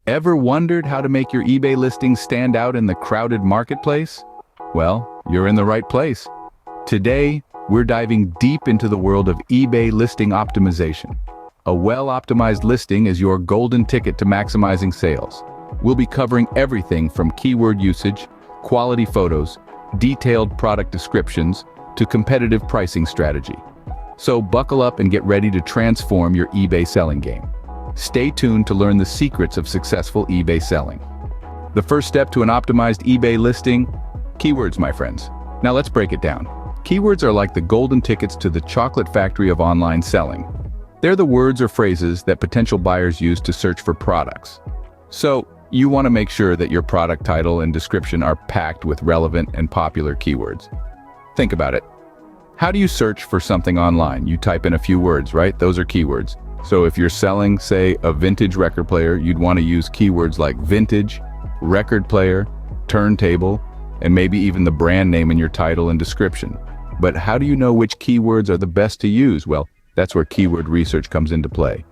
Ever wondered how to make your eBay listing stand out in the crowded marketplace? Well, you're in the right place. Today, we're diving deep into the world of eBay listing optimization. A well-optimized listing is your golden ticket to maximizing sales. We'll be covering everything from keyword usage, quality photos, detailed product descriptions, to competitive pricing strategy. So buckle up and get ready to transform your eBay selling game. Stay tuned to learn the secrets of successful eBay selling. The first step to an optimized eBay listing: keywords, my friends. Now let's break it down. Keywords are like the golden tickets to the chocolate factory of online selling. They're the words or phrases that potential buyers use to search for products. So, you want to make sure that your product title and description are packed with relevant and popular keywords. Think about it. How do you search for something online? You type in a few words, right? Those are keywords. So if you're selling, say, a vintage record player, you'd want to use keywords like vintage, record player, turntable, and maybe even the brand name in your title and description. But how do you know which keywords are the best to use? Well, that's where keyword research comes into play.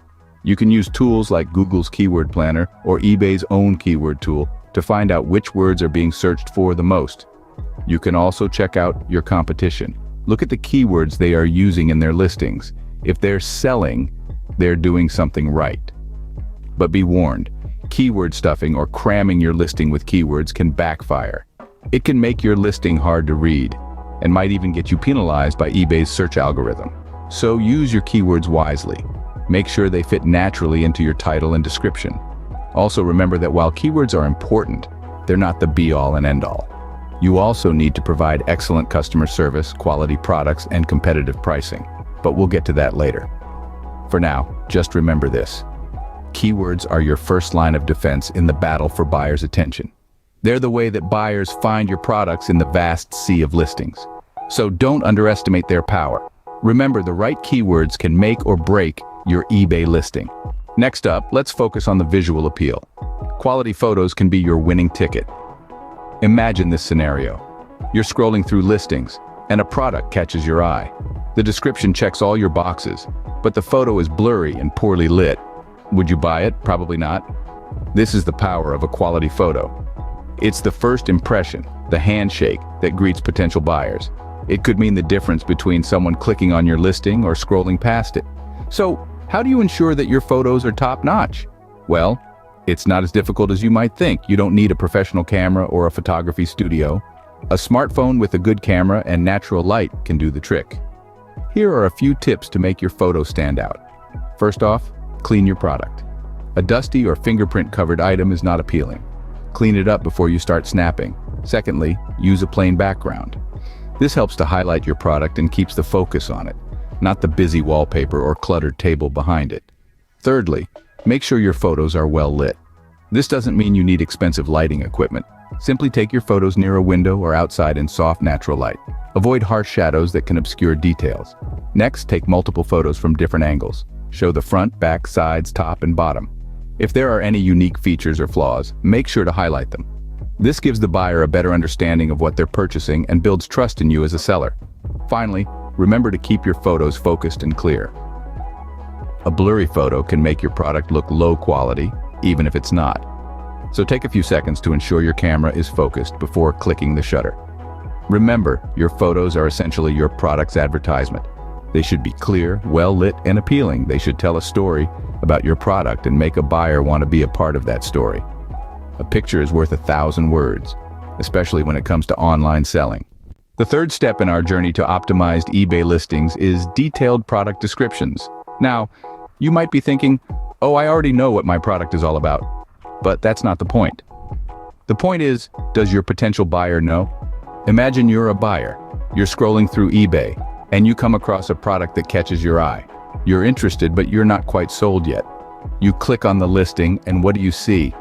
You can use tools like Google's Keyword Planner or eBay's own keyword tool to find out which words are being searched for the most. You can also check out your competition. Look at the keywords they are using in their listings. If they're selling, they're doing something right. But be warned, keyword stuffing or cramming your listing with keywords can backfire. It can make your listing hard to read and might even get you penalized by eBay's search algorithm. So use your keywords wisely. Make sure they fit naturally into your title and description. Also remember that while keywords are important, they're not the be-all and end-all. You also need to provide excellent customer service, quality products, and competitive pricing. But we'll get to that later. For now, just remember this. Keywords are your first line of defense in the battle for buyers' attention. They're the way that buyers find your products in the vast sea of listings. So don't underestimate their power. Remember, the right keywords can make or break your eBay listing. Next up, let's focus on the visual appeal. Quality photos can be your winning ticket. Imagine this scenario. You're scrolling through listings, and a product catches your eye. The description checks all your boxes, but the photo is blurry and poorly lit. Would you buy it? Probably not. This is the power of a quality photo. It's the first impression, the handshake, that greets potential buyers. It could mean the difference between someone clicking on your listing or scrolling past it. So, how do you ensure that your photos are top-notch? Well, it's not as difficult as you might think. You don't need a professional camera or a photography studio. A smartphone with a good camera and natural light can do the trick. Here are a few tips to make your photo stand out. First off, clean your product. A dusty or fingerprint-covered item is not appealing. Clean it up before you start snapping. Secondly, use a plain background. This helps to highlight your product and keeps the focus on it, not the busy wallpaper or cluttered table behind it. Thirdly, make sure your photos are well lit. This doesn't mean you need expensive lighting equipment. Simply take your photos near a window or outside in soft, natural light. Avoid harsh shadows that can obscure details. Next, take multiple photos from different angles. Show the front, back, sides, top, and bottom. If there are any unique features or flaws, make sure to highlight them. This gives the buyer a better understanding of what they're purchasing and builds trust in you as a seller. Finally, remember to keep your photos focused and clear. A blurry photo can make your product look low quality, even if it's not. So take a few seconds to ensure your camera is focused before clicking the shutter. Remember, your photos are essentially your product's advertisement. They should be clear, well-lit, and appealing. They should tell a story about your product and make a buyer want to be a part of that story. A picture is worth 1,000 words, especially when it comes to online selling. The third step in our journey to optimized eBay listings is detailed product descriptions. Now, you might be thinking, oh, I already know what my product is all about. But that's not the point. The point is, does your potential buyer know? Imagine you're a buyer. You're scrolling through eBay, and you come across a product that catches your eye. You're interested, but you're not quite sold yet. You click on the listing, and what do you see?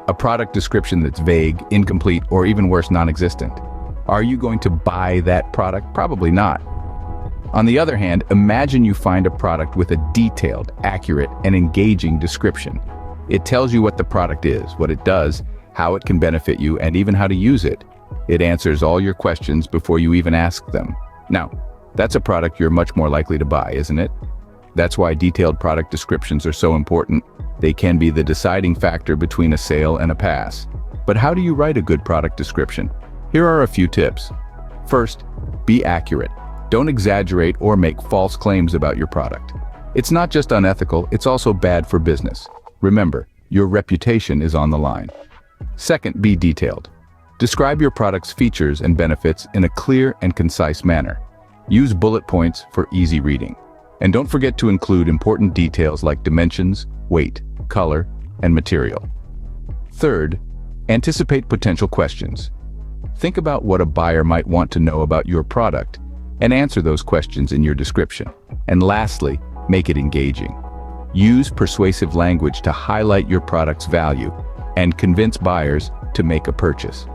A product description that's vague, incomplete, or even worse, non-existent. Are you going to buy that product? Probably not. On the other hand, imagine you find a product with a detailed, accurate, and engaging description. It tells you what the product is, what it does, how it can benefit you, and even how to use it. It answers all your questions before you even ask them. Now, that's a product you're much more likely to buy, isn't it? That's why detailed product descriptions are so important. They can be the deciding factor between a sale and a pass. But how do you write a good product description? Here are a few tips. First, be accurate. Don't exaggerate or make false claims about your product. It's not just unethical, it's also bad for business. Remember, your reputation is on the line. Second, be detailed. Describe your product's features and benefits in a clear and concise manner. Use bullet points for easy reading. And don't forget to include important details like dimensions, weight, color, and material. Third, anticipate potential questions. Think about what a buyer might want to know about your product and answer those questions in your description. And lastly, make it engaging. Use persuasive language to highlight your product's value and convince buyers to make a purchase.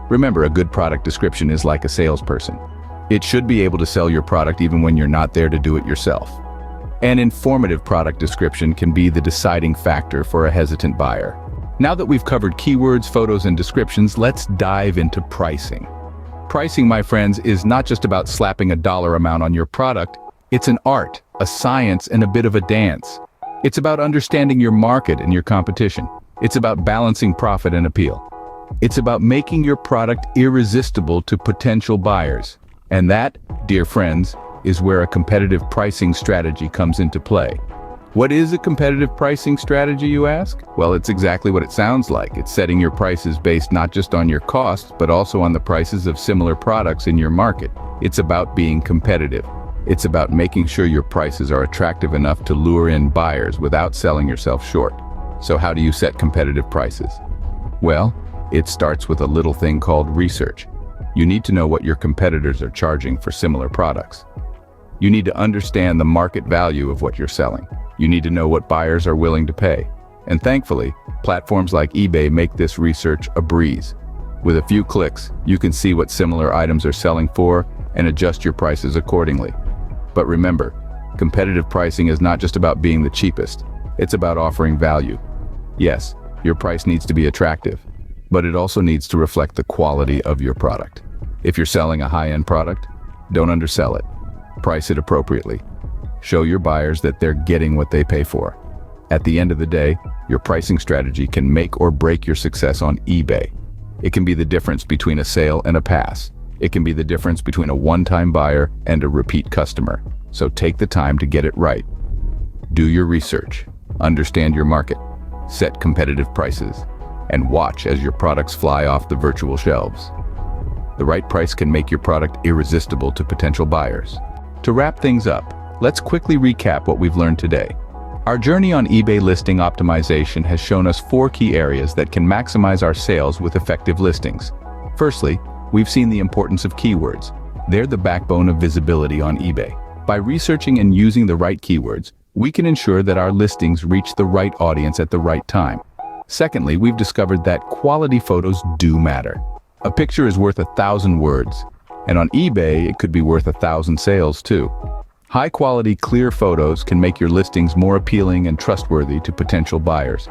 Remember, a good product description is like a salesperson. It should be able to sell your product even when you're not there to do it yourself. An informative product description can be the deciding factor for a hesitant buyer. Now that we've covered keywords, photos, and descriptions, let's dive into pricing. Pricing, my friends, is not just about slapping a dollar amount on your product. It's an art, a science, and a bit of a dance. It's about understanding your market and your competition. It's about balancing profit and appeal. It's about making your product irresistible to potential buyers. And that, dear friends, is where a competitive pricing strategy comes into play. What is a competitive pricing strategy, you ask? Well, it's exactly what it sounds like. It's setting your prices based not just on your costs, but also on the prices of similar products in your market. It's about being competitive. It's about making sure your prices are attractive enough to lure in buyers without selling yourself short. So how do you set competitive prices? Well, it starts with a little thing called research. You need to know what your competitors are charging for similar products. You need to understand the market value of what you're selling. You need to know what buyers are willing to pay. And thankfully, platforms like eBay make this research a breeze. With a few clicks, you can see what similar items are selling for and adjust your prices accordingly. But remember, competitive pricing is not just about being the cheapest. It's about offering value. Yes, your price needs to be attractive, but it also needs to reflect the quality of your product. If you're selling a high-end product, don't undersell it. Price it appropriately. Show your buyers that they're getting what they pay for. At the end of the day, your pricing strategy can make or break your success on eBay. It can be the difference between a sale and a pass. It can be the difference between a one-time buyer and a repeat customer. So take the time to get it right. Do your research, understand your market, set competitive prices, and watch as your products fly off the virtual shelves. The right price can make your product irresistible to potential buyers. To wrap things up, let's quickly recap what we've learned today. Our journey on eBay listing optimization has shown us 4 key areas that can maximize our sales with effective listings. Firstly, we've seen the importance of keywords. They're the backbone of visibility on eBay. By researching and using the right keywords, we can ensure that our listings reach the right audience at the right time. Secondly, we've discovered that quality photos do matter. A picture is worth 1,000 words, and on eBay, it could be worth 1,000 sales too. High-quality, clear photos can make your listings more appealing and trustworthy to potential buyers.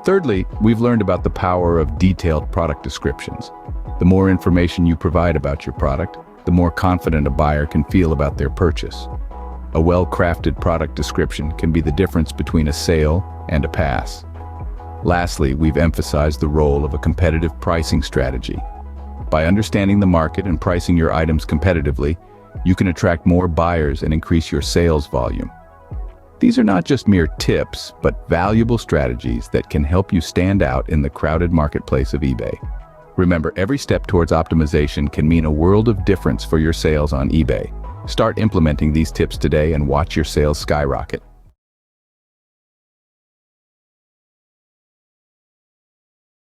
Thirdly, we've learned about the power of detailed product descriptions. The more information you provide about your product, the more confident a buyer can feel about their purchase. A well-crafted product description can be the difference between a sale and a pass. Lastly, we've emphasized the role of a competitive pricing strategy. By understanding the market and pricing your items competitively, you can attract more buyers and increase your sales volume. These are not just mere tips, but valuable strategies that can help you stand out in the crowded marketplace of eBay. Remember, every step towards optimization can mean a world of difference for your sales on eBay. Start implementing these tips today and watch your sales skyrocket.